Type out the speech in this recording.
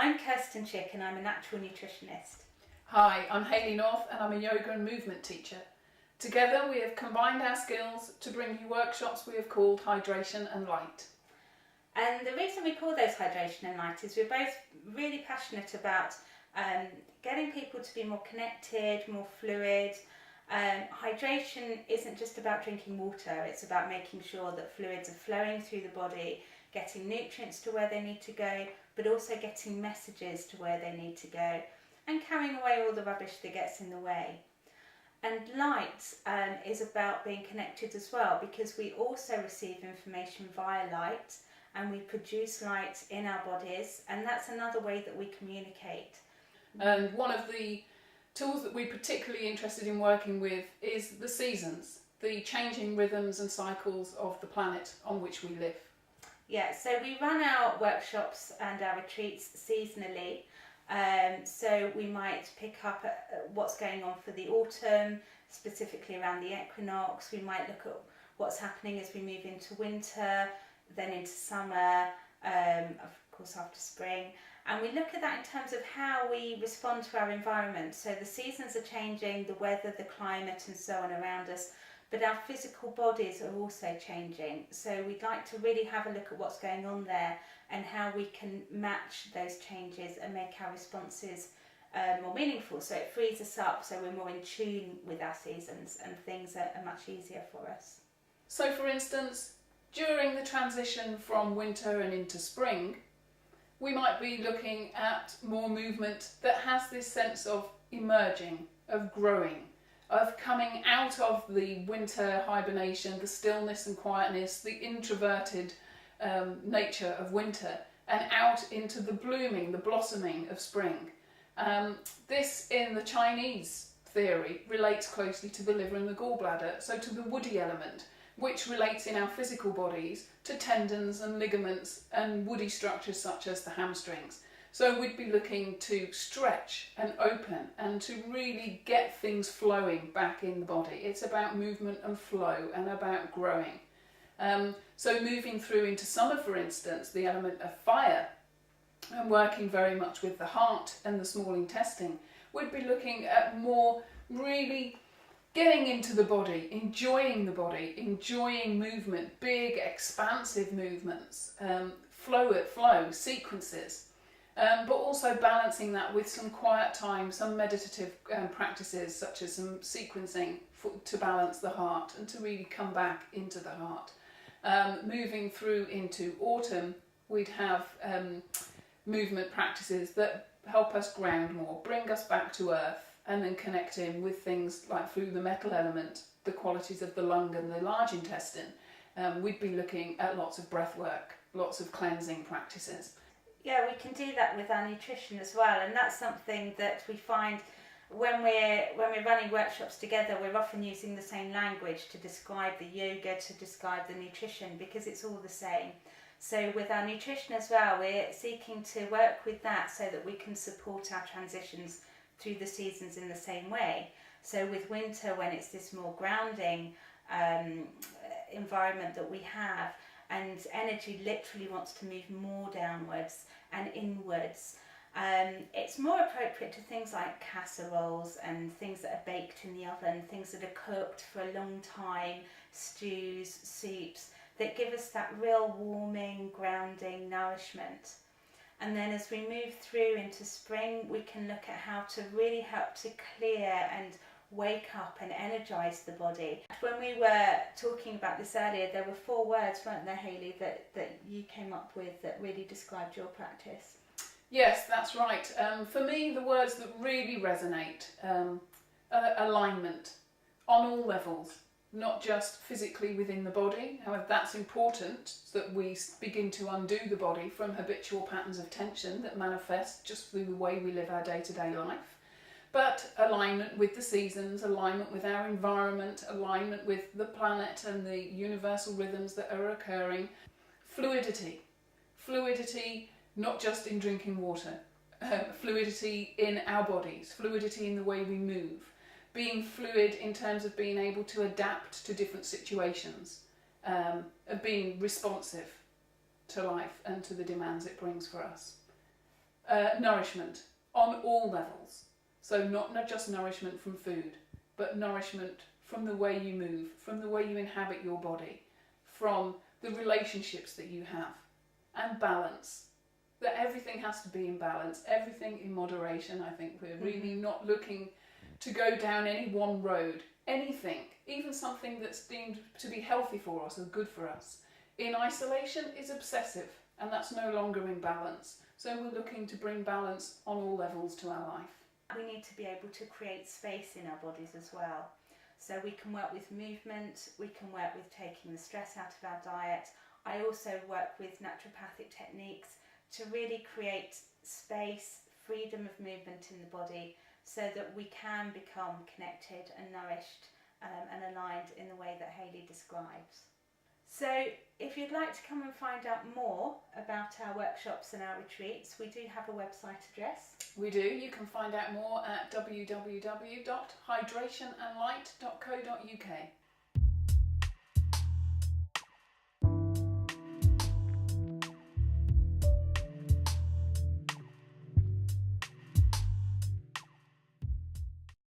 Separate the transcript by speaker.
Speaker 1: I'm Kirsten and I'm a natural nutritionist.
Speaker 2: Hi, I'm Hayley North and I'm a yoga and movement teacher. Together we have combined our skills to bring you workshops we have called Hydration and Light.
Speaker 1: And the reason we call those Hydration and Light is we're both really passionate about getting people to be more connected, more fluid. Hydration isn't just about drinking water, it's about making sure that fluids are flowing through the body, getting nutrients to where they need to go, but also getting messages to where they need to go, and carrying away all the rubbish that gets in the way. And light is about being connected as well, because we also receive information via light and we produce light in our bodies, and that's another way that we communicate.
Speaker 2: And one of the tools that we're particularly interested in working with is the seasons, the changing rhythms and cycles of the planet on which we live.
Speaker 1: Yeah, so we run our workshops and our retreats seasonally. So we might pick up what's going on for the autumn, specifically around the equinox. We might look at what's happening as we move into winter, then into summer, of course after spring. And we look at that in terms of how we respond to our environment. So the seasons are changing, the weather, the climate and so on around us, but our physical bodies are also changing. So we'd like to really have a look at what's going on there and how we can match those changes and make our responses more meaningful. So it frees us up, so we're more in tune with our seasons and things are much easier for us.
Speaker 2: So for instance, during the transition from winter and into spring, we might be looking at more movement that has this sense of emerging, of growing, of coming out of the winter hibernation, the stillness and quietness, the introverted nature of winter, and out into the blooming, the blossoming of spring. This, in the Chinese theory, relates closely to the liver and the gallbladder, so to the woody element, which relates in our physical bodies to tendons and ligaments and woody structures such as the hamstrings. So we'd be looking to stretch and open and to really get things flowing back in the body. It's about movement and flow and about growing. So moving through into summer, for instance, the element of fire, and working very much with the heart and the small intestine, we'd be looking at more really getting into the body, enjoying movement, big expansive movements, flow sequences, but also balancing that with some quiet time, some meditative practices such as some sequencing to balance the heart and to really come back into the heart. Moving through into autumn, we'd have movement practices that help us ground more, bring us back to earth, and then connect in with things like through the metal element, the qualities of the lung and the large intestine. We'd be looking at lots of breath work, lots of cleansing practices.
Speaker 1: Yeah, we can do that with our nutrition as well, and that's something that we find when we're running workshops together. We're often using the same language to describe the yoga, to describe the nutrition, because it's all the same. So with our nutrition as well, we're seeking to work with that so that we can support our transitions through the seasons in the same way. So with winter, when it's this more grounding environment that we have, and energy literally wants to move more downwards and inwards, it's more appropriate to things like casseroles and things that are baked in the oven, things that are cooked for a long time, stews, soups, that give us that real warming, grounding nourishment. And then as we move through into spring, we can look at how to really help to clear and wake up and energise the body. When we were talking about this earlier, there were 4 words, weren't there, Hayley, that you came up with that really described your practice?
Speaker 2: Yes, that's right. For me, the words that really resonate are alignment on all levels, not just physically within the body. However, that's important that we begin to undo the body from habitual patterns of tension that manifest just through the way we live our day-to-day life. But alignment with the seasons, alignment with our environment, alignment with the planet and the universal rhythms that are occurring. Fluidity not just in drinking water, fluidity in our bodies, fluidity in the way we move. Being fluid in terms of being able to adapt to different situations, of being responsive to life and to the demands it brings for us. nourishment on all levels. So not just nourishment from food, but nourishment from the way you move, from the way you inhabit your body, from the relationships that you have, and balance. That everything has to be in balance, everything in moderation. I think we're really not looking to go down any one road. Anything, even something that's deemed to be healthy for us or good for us, in isolation is obsessive, and that's no longer in balance. So we're looking to bring balance on all levels to our life.
Speaker 1: We need to be able to create space in our bodies as well. So we can work with movement, we can work with taking the stress out of our diet. I also work with naturopathic techniques to really create space, freedom of movement in the body, so that we can become connected and nourished and aligned in the way that Hayley describes. So if you'd like to come and find out more about our workshops and our retreats, we do have a website address.
Speaker 2: We do. You can find out more at www.hydrationandlight.co.uk.